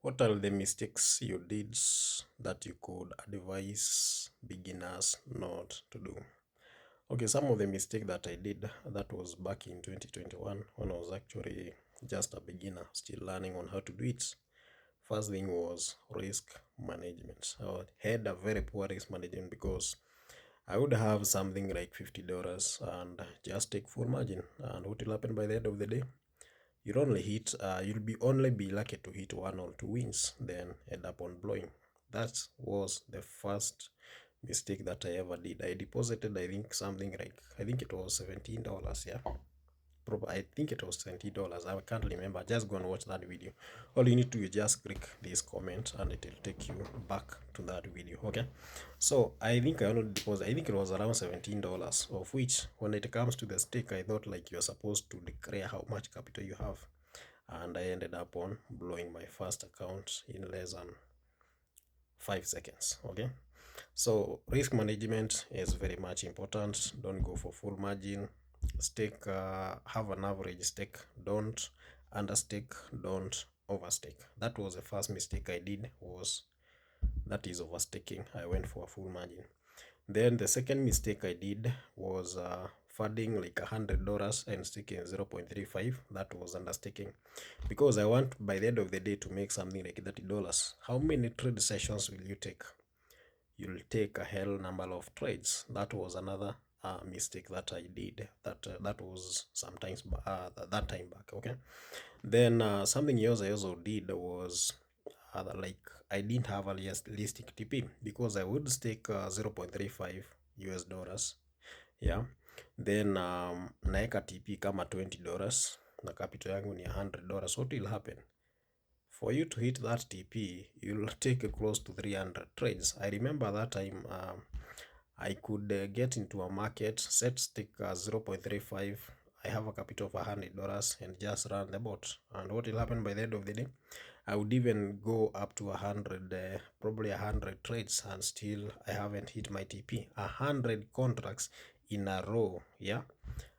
What are the mistakes you did that you could advise beginners not to do? Okay, some of the mistake that I did, that was back in 2021 when I was actually just a beginner, still learning on how to do it. First thing was risk management. I had a very poor risk management because I would have something like $50 and just take full margin. And what will happen by the end of the day? You'll be only be lucky to hit one or two wins, then end up on blowing. That was the first mistake that I ever did. I deposited, I think something like, I think it was $17. Yeah, I think it was $20. I can't remember. Just go and watch that video. All you need to do is just click this comment and it will take you back to that video. Okay, so I think I only deposited, I think it was around $17, of which when it comes to the stake, I thought like you're supposed to declare how much capital you have, and I ended up on blowing my first account in less than 5 seconds. Okay, so risk management is very much important. Don't go for full margin. Stake, have an average stake. Don't understake, don't overstake. That was the first mistake I did, was that is overstaking. I went for a full margin. Then the second mistake I did was funding like $100 and staking 0.35. That was understaking, because I want by the end of the day to make something like $30. How many trade sessions will you take? You'll take a hell number of trades. That was another mistake that I did. That was sometimes that time back. Okay. Then something else I also did was like I didn't have a realistic TP, because I would stake 0.35 US dollars. Yeah. Then naeka TP kama $20 na capital yangu ni $100. What will happen? For you to hit that TP, you'll take close to 300 trades. I remember that time I could get into a market, set stake 0.35. I have a capital of $100 and just run the bot. And what will happen by the end of the day? I would even go up to 100, probably 100 trades, and still I haven't hit my TP. 100 contracts in a row, yeah,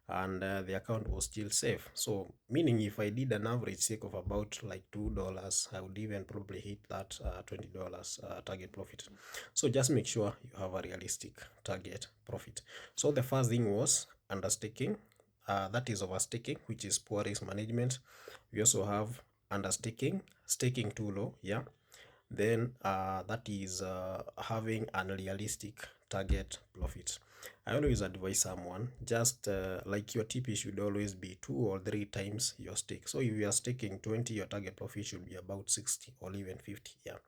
and the account was still safe. So meaning if I did an average stake of about like $2, I would even probably hit that $20 target profit. So just make sure you have a realistic target profit. So the first thing was understaking, that is overstaking, which is poor risk management. We also have understaking, staking too low, yeah. Then that is having unrealistic target profit. I always advise someone, just like your TP should always be 2 or 3 times your stake. So if you are staking 20, your target profit should be about 60 or even 50. Yeah.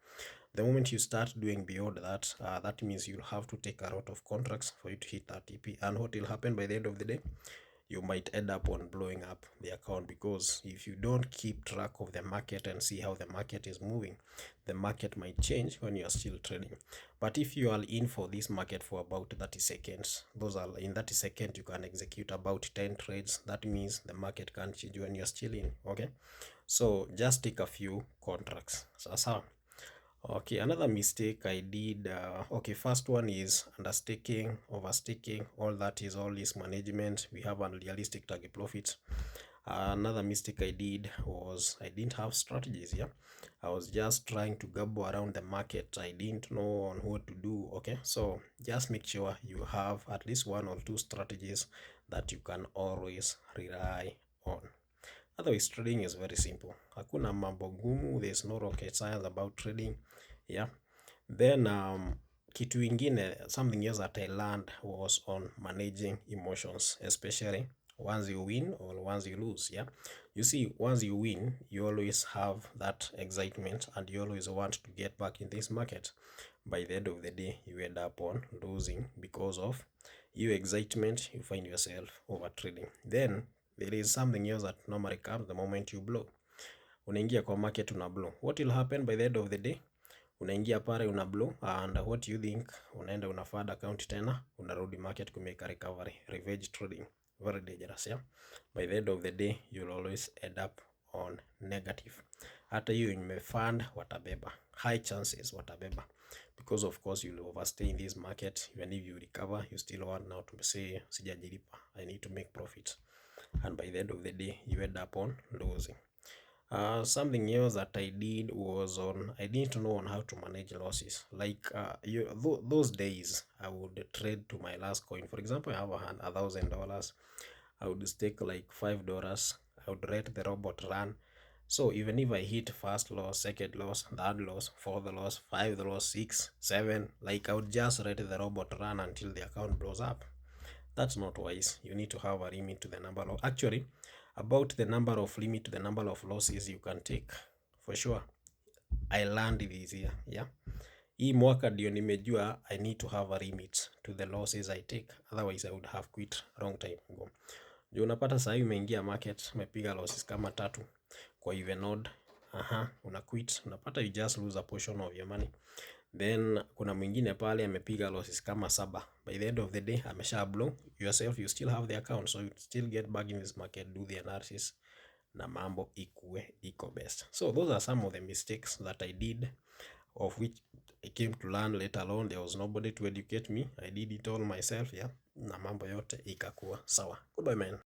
The moment you start doing beyond that, that means you'll have to take a lot of contracts for you to hit that TP. And what will happen by the end of the day? You might end up on blowing up the account, because if you don't keep track of the market and see how the market is moving, the market might change when you are still trading. But if you are in for this market for about 30 seconds, those are in 30 seconds you can execute about 10 trades. That means the market can't change when you're still in. Okay, so just take a few contracts. Sasa. Okay, another mistake I did, okay, first one is understaking, overstaking, all that is all risk management. We have unrealistic target profits. Another mistake I did was I didn't have strategies, yeah. I was just trying to gabble around the market. I didn't know on what to do, okay? So just make sure you have at least 1 or 2 strategies that you can always rely on. Otherwise, trading is very simple. Hakuna mambo ngumu, there's no rocket science about trading. Yeah. Then kitu ingine, something else that I learned was on managing emotions, especially once you win or once you lose. Yeah. You see, once you win, you always have that excitement and you always want to get back in this market. By the end of the day, you end up on losing because of your excitement. You find yourself over trading. Then there is something else that normally comes the moment you blow. Unaingia kwa market una blow. What will happen by the end of the day? Unaingia pale una blow, and what you think, unaenda unafad account tena, unarudi market kumeka recovery. Revenge trading, very dangerous, yeah. By the end of the day, you'll always end up on negative. Hata hiyo imefund watabeba, high chances watabeba, because of course you'll overstay in this market. Even if you recover, you still want now to say sijajilipa, I need to make profit, and by the end of the day you end up on losing. Something else that I did was I need to know on how to manage losses. Like those days, I would trade to my last coin. For example, I have $1,000. I would stake like $5. I would let the robot run. So even if I hit first loss, second loss, third loss, fourth loss, fifth loss, six, seven, like I would just let the robot run until the account blows up. That's not wise. You need to have a limit to the number of, actually, about the number of limit to the number of losses you can take. For sure. I learned this year, yeah. Hii mwaka ndio nimejua I need to have a limit to the losses I take. Otherwise I would have quit wrong time ago. Ndio unapata sasa hivi umeingia market, umepiga losses kama 3 kwa even odd. Una quit, unapata you just lose a portion of your money. Then kuna mwingine pale amepiga losses kama 7. By the end of the day amesha blow. Yourself, you still have the account, so you still get back in this market, do the analysis, na mambo iko best. So those are some of the mistakes that I did, of which I came to learn later on. There was nobody to educate me. I did it all myself, yeah, na mambo yote ikakuwa sawa. Goodbye man.